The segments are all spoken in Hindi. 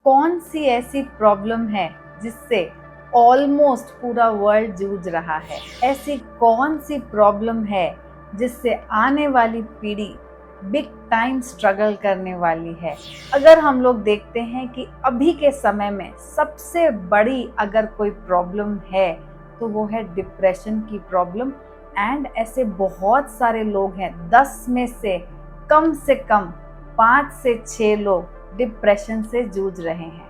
कौन सी ऐसी प्रॉब्लम है जिससे ऑलमोस्ट पूरा वर्ल्ड जूझ रहा है? ऐसी कौन सी प्रॉब्लम है जिससे आने वाली पीढ़ी बिग टाइम स्ट्रगल करने वाली है? अगर हम लोग देखते हैं कि अभी के समय में सबसे बड़ी अगर कोई प्रॉब्लम है तो वो है डिप्रेशन की प्रॉब्लम। एंड ऐसे बहुत सारे लोग हैं, 10 में से कम 5 से 6 लोग डिप्रेशन से जूझ रहे हैं।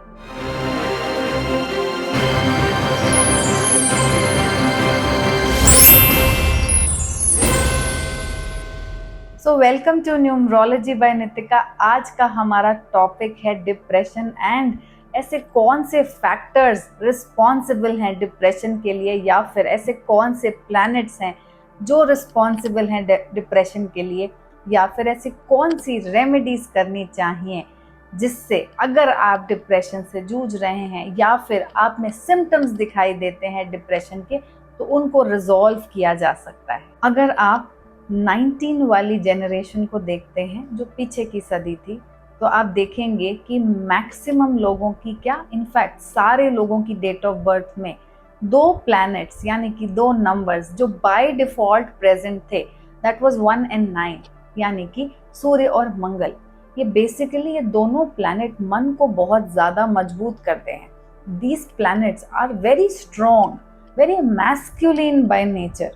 So welcome to numerology by Nitika. आज का हमारा टॉपिक है डिप्रेशन एंड ऐसे कौन से फैक्टर्स रिस्पॉन्सिबल हैं डिप्रेशन के लिए, या फिर ऐसे कौन से प्लैनेट्स हैं जो रिस्पॉन्सिबल हैं डिप्रेशन के लिए, या फिर ऐसी कौन सी रेमेडीज करनी चाहिए जिससे अगर आप डिप्रेशन से जूझ रहे हैं या फिर आप में सिम्टम्स दिखाई देते हैं डिप्रेशन के, तो उनको रिजॉल्व किया जा सकता है। अगर आप 19 वाली जनरेशन को देखते हैं जो पीछे की सदी थी, तो आप देखेंगे कि मैक्सिमम लोगों की, क्या इनफैक्ट सारे लोगों की डेट ऑफ बर्थ में 2 प्लैनेट्स यानी कि 2 नंबर्स जो बाय डिफॉल्ट प्रेजेंट थे, दैट वाज 1 and 9, यानी कि सूर्य और मंगल। ये बेसिकली ये दोनों प्लैनेट मन को बहुत ज़्यादा मजबूत करते हैं। These planets are very strong, very masculine by nature.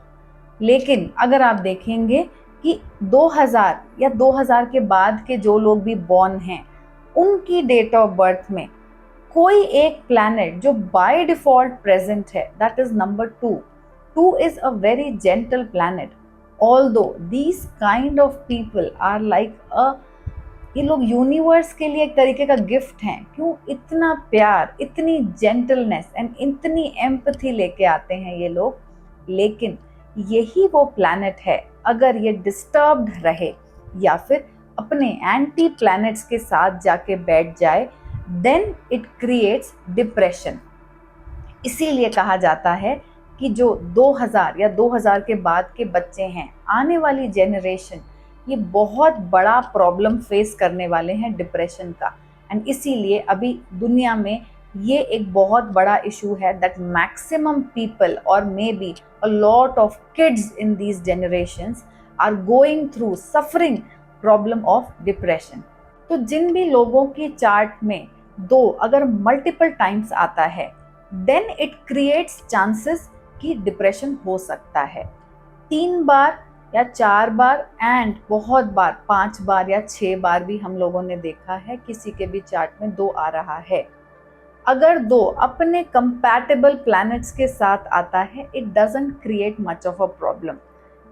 लेकिन अगर आप देखेंगे कि 2000 या 2000 के बाद के जो लोग भी बॉर्न हैं, उनकी डेट ऑफ बर्थ में कोई एक प्लैनेट जो बाय डिफॉल्ट प्रेजेंट है, that is number 2। 2 is a very gentle planet. Although these kind of people are like ये लोग यूनिवर्स के लिए एक तरीके का गिफ्ट हैं। क्यों? इतना प्यार, इतनी जेंटलनेस एंड इतनी एम्पैथी लेके आते हैं ये लोग। लेकिन यही वो प्लैनेट है, अगर ये डिस्टर्ब्ड रहे या फिर अपने एंटी प्लैनेट्स के साथ जाके बैठ जाए, देन इट क्रिएट्स डिप्रेशन। इसीलिए कहा जाता है कि जो 2000 या 2000 के बाद के बच्चे हैं, आने वाली जेनरेशन, ये बहुत बड़ा प्रॉब्लम फेस करने वाले हैं डिप्रेशन का। एंड इसीलिए अभी दुनिया में ये एक बहुत बड़ा इशू है दैट मैक्सिमम पीपल और may be a lot of kids in these generations are going through suffering problem of depression। तो जिन भी लोगों की चार्ट में 2 अगर मल्टीपल टाइम्स आता है, then it creates chances कि डिप्रेशन हो सकता है 3 बार या 4 बार, एंड बहुत बार 5 बार या 6 बार भी हम लोगों ने देखा है किसी के भी चार्ट में 2 आ रहा है। अगर 2 अपने कंपैटिबल प्लैनेट्स के साथ आता है, it doesn't create much of a problem.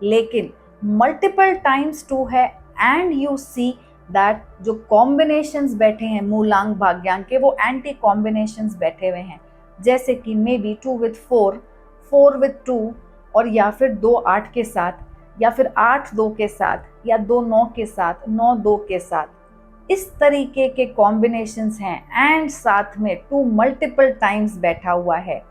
लेकिन मल्टीपल टाइम्स 2 है एंड यू सी दैट जो कॉम्बिनेशंस बैठे हैं मूलांक भाग्यांक के, वो एंटी कॉम्बिनेशंस बैठे हुए हैं, जैसे कि मे बी 2 with 4, 4 with 2, और या फिर 2 8 के साथ, या फिर 8 2 के साथ, या 2 9 के साथ, 9 2 के साथ। इस तरीके के कॉम्बिनेशंस हैं एंड साथ में 2 मल्टीपल टाइम्स बैठा हुआ है।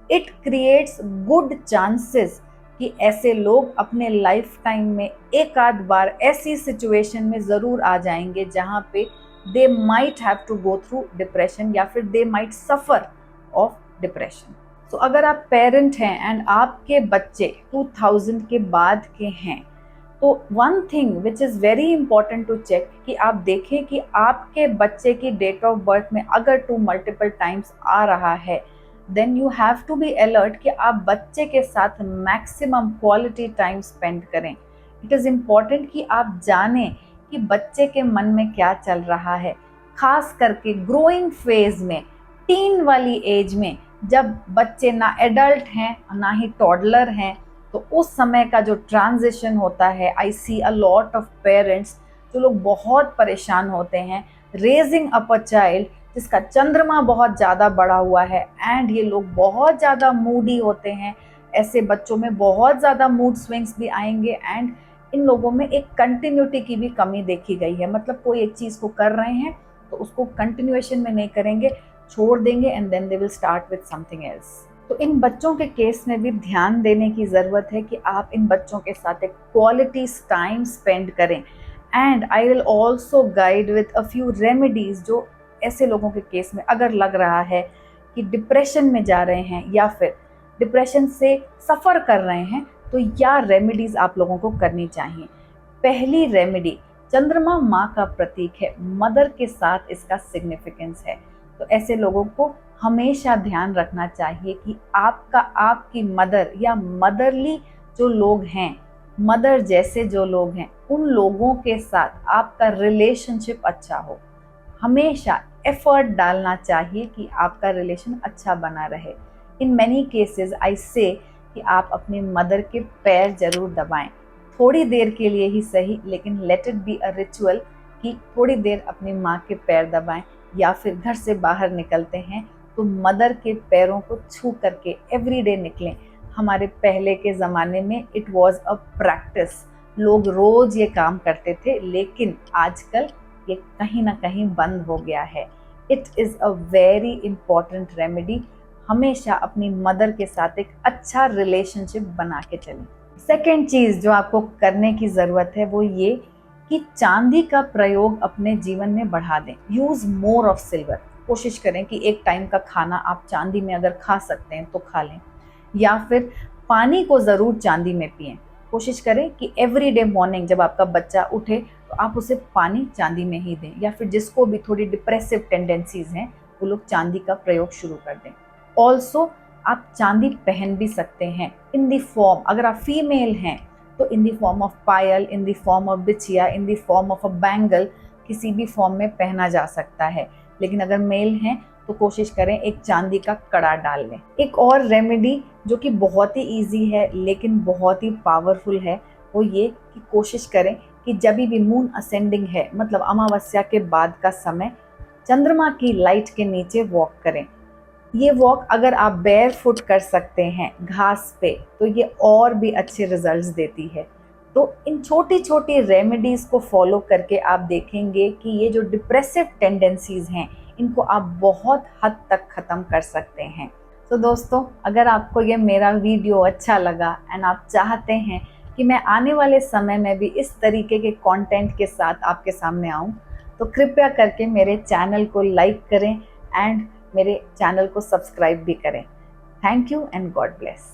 इट क्रिएट्स गुड चांसेस कि ऐसे लोग अपने लाइफ टाइम में एक आध बार ऐसी सिचुएशन में ज़रूर आ जाएंगे जहाँ पे they might have to go through depression, या फिर they might suffer of depression. तो अगर आप पेरेंट हैं एंड आपके बच्चे 2000 के बाद के हैं, तो one thing which is very important to check कि आप देखें कि आपके बच्चे की डेट ऑफ बर्थ में अगर 2 मल्टीपल टाइम्स आ रहा है, then you have to be alert कि आप बच्चे के साथ मैक्सिमम क्वालिटी टाइम स्पेंड करें। इट इज़ इम्पॉर्टेंट कि आप जानें कि बच्चे के मन में क्या चल रहा है, खास करके ग्रोइंग फेज में, टीन वाली एज में, जब बच्चे ना एडल्ट हैं ना ही टॉडलर हैं। तो उस समय का जो ट्रांजिशन होता है, आई सी अ लॉट ऑफ पेरेंट्स जो लोग बहुत परेशान होते हैं रेजिंग अप अ चाइल्ड जिसका चंद्रमा बहुत ज़्यादा बढ़ा हुआ है, एंड ये लोग बहुत ज़्यादा मूडी होते हैं। ऐसे बच्चों में बहुत ज़्यादा मूड स्विंग्स भी आएंगे, एंड इन लोगों में एक कंटिन्यूटी की भी कमी देखी गई है। मतलब कोई एक चीज़ को कर रहे हैं तो उसको कंटिन्यूएशन में नहीं करेंगे, छोड़ देंगे, and then they will start with something else. तो इन बच्चों के केस में भी ध्यान देने की ज़रूरत है कि आप इन बच्चों के साथ एक क्वालिटी टाइम स्पेंड करें। And I will also guide with a few remedies जो ऐसे लोगों के केस में अगर लग रहा है कि डिप्रेशन में जा रहे हैं या फिर डिप्रेशन से सफ़र कर रहे हैं, तो यह रेमेडीज़ आप लोगों को करनी चाहिए। पहली रेमेडी, चंद्रमा माँ का प्रतीक है, मदर के साथ इसका सिग्निफिकेंस है। तो ऐसे लोगों को हमेशा ध्यान रखना चाहिए कि आपकी मदर या मदरली जो लोग हैं, मदर जैसे जो लोग हैं, उन लोगों के साथ आपका रिलेशनशिप अच्छा हो। हमेशा एफर्ट डालना चाहिए कि आपका रिलेशन अच्छा बना रहे। इन मैनी केसेस आई से कि आप अपनी मदर के पैर जरूर दबाएं, थोड़ी देर के लिए ही सही, लेकिन let it be a ritual कि थोड़ी देर अपनी माँ के पैर दबाएं। या फिर घर से बाहर निकलते हैं तो मदर के पैरों को छू करके एवरीडे निकलें। हमारे पहले के ज़माने में इट वॉज अ प्रैक्टिस, लोग रोज़ ये काम करते थे, लेकिन आजकल ये कहीं ना कहीं बंद हो गया है। It is a very important remedy. हमेशा अपनी मदर के साथ एक अच्छा रिलेशनशिप बना के चलें। सेकेंड चीज़ जो आपको करने की ज़रूरत है वो ये कि चांदी का प्रयोग अपने जीवन में बढ़ा दें। Use more of silver. कोशिश करें कि एक टाइम का खाना आप चांदी में अगर खा सकते हैं तो खा लें, या फिर पानी को ज़रूर चांदी में पिएं। कोशिश करें कि एवरीडे मॉर्निंग जब आपका बच्चा उठे तो आप उसे पानी चांदी में ही दें, या फिर जिसको भी थोड़ी डिप्रेसिव टेंडेंसीज हैं वो लोग चांदी का प्रयोग शुरू कर दें। ऑल्सो आप चांदी पहन भी सकते हैं इन दी फॉर्म, अगर आप फीमेल हैं तो in the form of payal, in the form of bichhiya, in the form of a bangle, किसी भी फॉर्म में पहना जा सकता है। लेकिन अगर मेल हैं तो कोशिश करें एक चांदी का कड़ा डाल लें। एक और रेमेडी जो कि बहुत ही ईजी है लेकिन बहुत ही पावरफुल है, वो ये कि कोशिश करें कि जब भी मून असेंडिंग है, मतलब अमावस्या के बाद का समय, चंद्रमा की लाइट के नीचे वॉक करें। ये वॉक अगर आप बेयर फुट कर सकते हैं घास पे तो ये और भी अच्छे रिजल्ट्स देती है। तो इन छोटी छोटी रेमेडीज को फॉलो करके आप देखेंगे कि ये जो डिप्रेसिव टेंडेंसीज हैं इनको आप बहुत हद तक ख़त्म कर सकते हैं। तो दोस्तों, अगर आपको ये मेरा वीडियो अच्छा लगा एंड आप चाहते हैं कि मैं आने वाले समय में भी इस तरीके के कंटेंट के साथ आपके सामने आऊँ, तो कृपया करके मेरे चैनल को लाइक करें एंड मेरे चैनल को सब्सक्राइब भी करें। Thank you and God bless.